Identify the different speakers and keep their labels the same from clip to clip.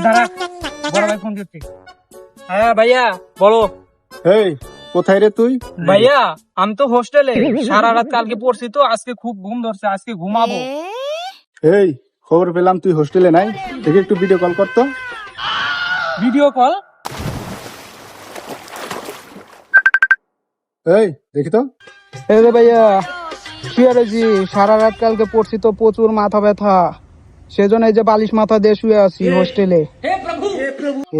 Speaker 1: দাঁড়া, বড় ভাই ফোন দিচ্ছি। হ্যাঁ ভাইয়া বলো।
Speaker 2: এই কোথায় রে তুই?
Speaker 1: ভাইয়া আমি তো হোস্টেলে, সারা রাত কালকে পড়ছি তো, আজকে খুব ঘুম ধরছে, আজকে ঘুমাবো।
Speaker 2: এই খবর পেলাম তুই হোস্টেলে নাই, দেখি একটু ভিডিও কল করতো।
Speaker 1: Video call?
Speaker 2: এই দেখি তো।
Speaker 3: এই রে ভাইয়া, শুয়ে রয়েছি, সারা রাত কালকে পড়ছি তো, প্রচুর মাথা ব্যথা, সেজন্য এই যে বালিশ মাথা দিয়ে শুয়ে আছি হোস্টেলে।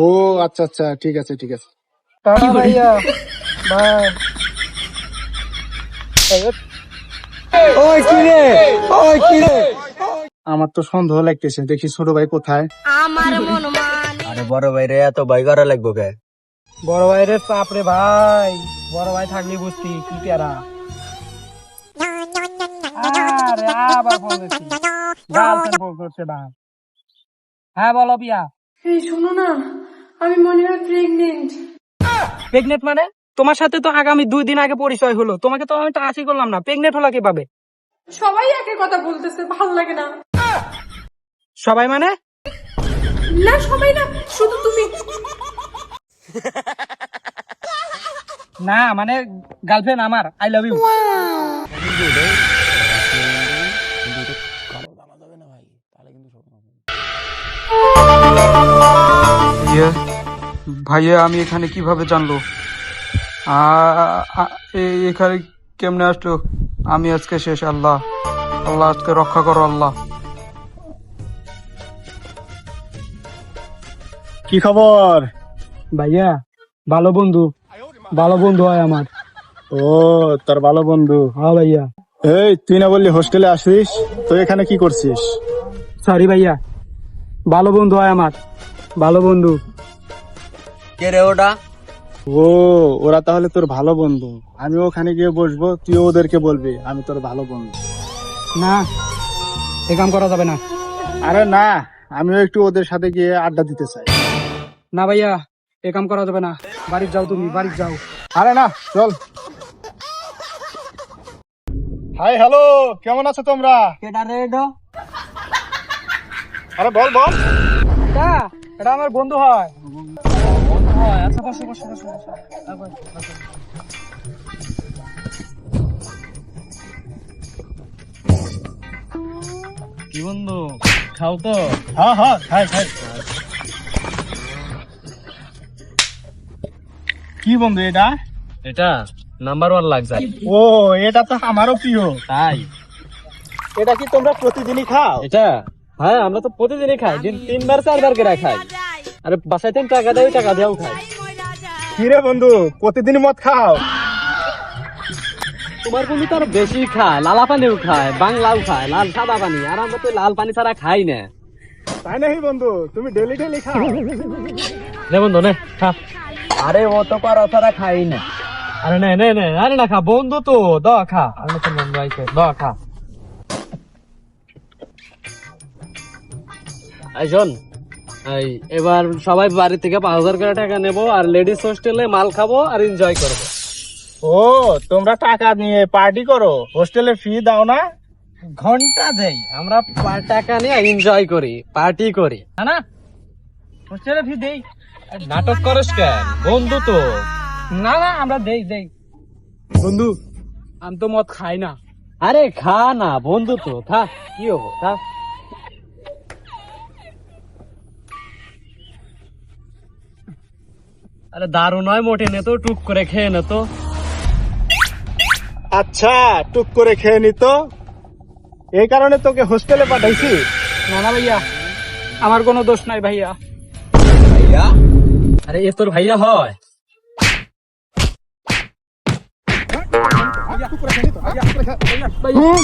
Speaker 2: ও আচ্ছা আচ্ছা, ঠিক আছে ঠিক আছে।
Speaker 3: টাটা ভাইয়া, বাই। ওই কি রে, ওই কি রে?
Speaker 2: আমার তো সন্দেহ লাগতেছে, দেখি ছোট ভাই কোথায়।
Speaker 4: আরে বড় ভাই রে, এত ভয় করা লাগবো কে?
Speaker 3: বড় ভাইয়ের চাপ রে ভাই, বড় ভাই থাকলে বুঝতি কি প্যারা। আরে আবার ফোন দিচ্ছি, গার্লফ্রেন্ড ফোন করছে ভাই। হ্যাঁ বলো পিয়া।
Speaker 5: এই শোনো না, আমি মনে হয় প্রেগনেন্ট।
Speaker 3: প্রেগনেন্ট মানে? তোমার সাথে তো আগামী 2 দিন আগে পরিচয় হলো, তোমাকে তো আমি টাচই করলাম না, প্রেগনেন্ট হলো কিভাবে?
Speaker 5: সবাই একই কথা বলতেছে, ভালো লাগে না।
Speaker 3: সবাই মানে?
Speaker 5: না সবাই না, শুধু তুমি।
Speaker 3: না মানে গার্লফ্রেন্ড আমার, আই লাভ ইউ। ভাইয়া আমি এখানে কিভাবে জানলো? এখানে কেমনে আসলো? আমি আজকে শেষ। আল্লাহ, আল্লাহ আজকে রক্ষা করো আল্লাহ।
Speaker 2: কি খবর?
Speaker 3: ভাইয়া ভালো বন্ধু, ভালো বন্ধু হয় আমার।
Speaker 2: ও তোর ভালো বন্ধু?
Speaker 3: হ্যাঁ ভাইয়া।
Speaker 2: এই তুই না বললি হোস্টেলে আসিস, তো এখানে কি করছিস?
Speaker 3: সরি ভাইয়া, ভালো বন্ধু হয় আমার, ভালো বন্ধু।
Speaker 4: কে রে ওটা?
Speaker 2: ও ওরা তাহলে তোর ভালো বন্ধু। আমি ওখানে গিয়ে বসবো, তুই ওদেরকে বলবি আমি তোর ভালো বন্ধু।
Speaker 3: না, এ কাম করা যাবে না।
Speaker 2: আরে না, আমিও একটু ওদের সাথে গিয়ে আড্ডা দিতে চাই।
Speaker 3: না ভাইয়া, এ কাম করা যাবে না, বাড়ি যাও, তুমি বাড়ি যাও।
Speaker 2: আরে না, চল। হাই হ্যালো, কেমন আছো তোমরা?
Speaker 3: কেডা রে এটা?
Speaker 2: আরে বল বল।
Speaker 3: এটা এটা আমার বন্ধু হয়। বন্ধু হয়? আচ্ছা বসো বসো বসো বসো।
Speaker 1: কি বন্ধু, খাও তো?
Speaker 2: হ্যাঁ হ্যাঁ, খাই খাই। কি বন্ধু এটা?
Speaker 1: এটা নাম্বার 1 লাগছে।
Speaker 2: ও এটা তো আমারও প্রিয়।
Speaker 1: তাই?
Speaker 2: এটা কি তোমরা প্রতিদিনই খাও?
Speaker 1: এটা হ্যাঁ, আমরা তো প্রতিদিনই খাই, দিন 3 বার 4 বার করে খাই। আরে বাসায় থেকে টাকা দেয়, টাকা দিয়েও খাই।
Speaker 2: কি রে বন্ধু, প্রতিদিনই মদ খাও?
Speaker 1: তোমার বন্ধু তো আরো বেশি খায়, লালা পানিও খায়, বাংলাও খায়, লাল সাদা পানি, আর আমরা তো লাল পানি ছাড়া খাই না।
Speaker 2: তাই নাকি বন্ধু, তুমি ডেলি ডেলি খাও?
Speaker 1: নে বন্ধু নে খা।
Speaker 4: আরে ও তো পারা ছাড়া খাই না।
Speaker 1: আরে নে নে নে, আরে না খা, বন্ধু তো দ খা। আমি তো বন্ধু আইছে, দ খা। এই শোন, এই এবার সবাই বাড়ি থেকে 5,000 করে টাকা নেবো, আর লেডিস হোস্টেলে মাল খাবো আর এনজয় করবো।
Speaker 2: ও তোমরা টাকা নিয়ে পার্টি করো, হোস্টেলে ফি দাও না?
Speaker 1: ঘন্টা দেই, আমরা টাকা নিয়ে এনজয় করি, পার্টি করি, না হোস্টেলে ফি দেই। নাটক করিস কেন, বন্ধু তো।
Speaker 3: না না, আমরা দেই দেই। বন্ধু আমি তো মদ খাই না।
Speaker 1: আরে খা না, বন্ধু তো, থাক কি হবো, থাক। আরে দারু নয়, মোটে নে তো, টুক করে খেয়ে নে তো।
Speaker 2: আচ্ছা টুক করে খেয়ে নিত, এই কারণে তোকে হোস্টেলে পাঠাইছি?
Speaker 3: না না ভাইয়া, আমার কোনো দোষ নাই ভাইয়া।
Speaker 4: ভাইয়া
Speaker 1: আরে এ তোর ভাইয়া হয়?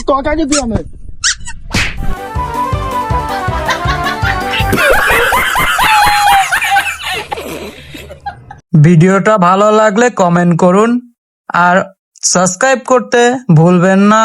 Speaker 2: তোকে আগে দিই আমি।
Speaker 6: ভিডিওটা ভালো লাগলে কমেন্ট করুন আর সাবস্ক্রাইব করতে ভুলবেন না।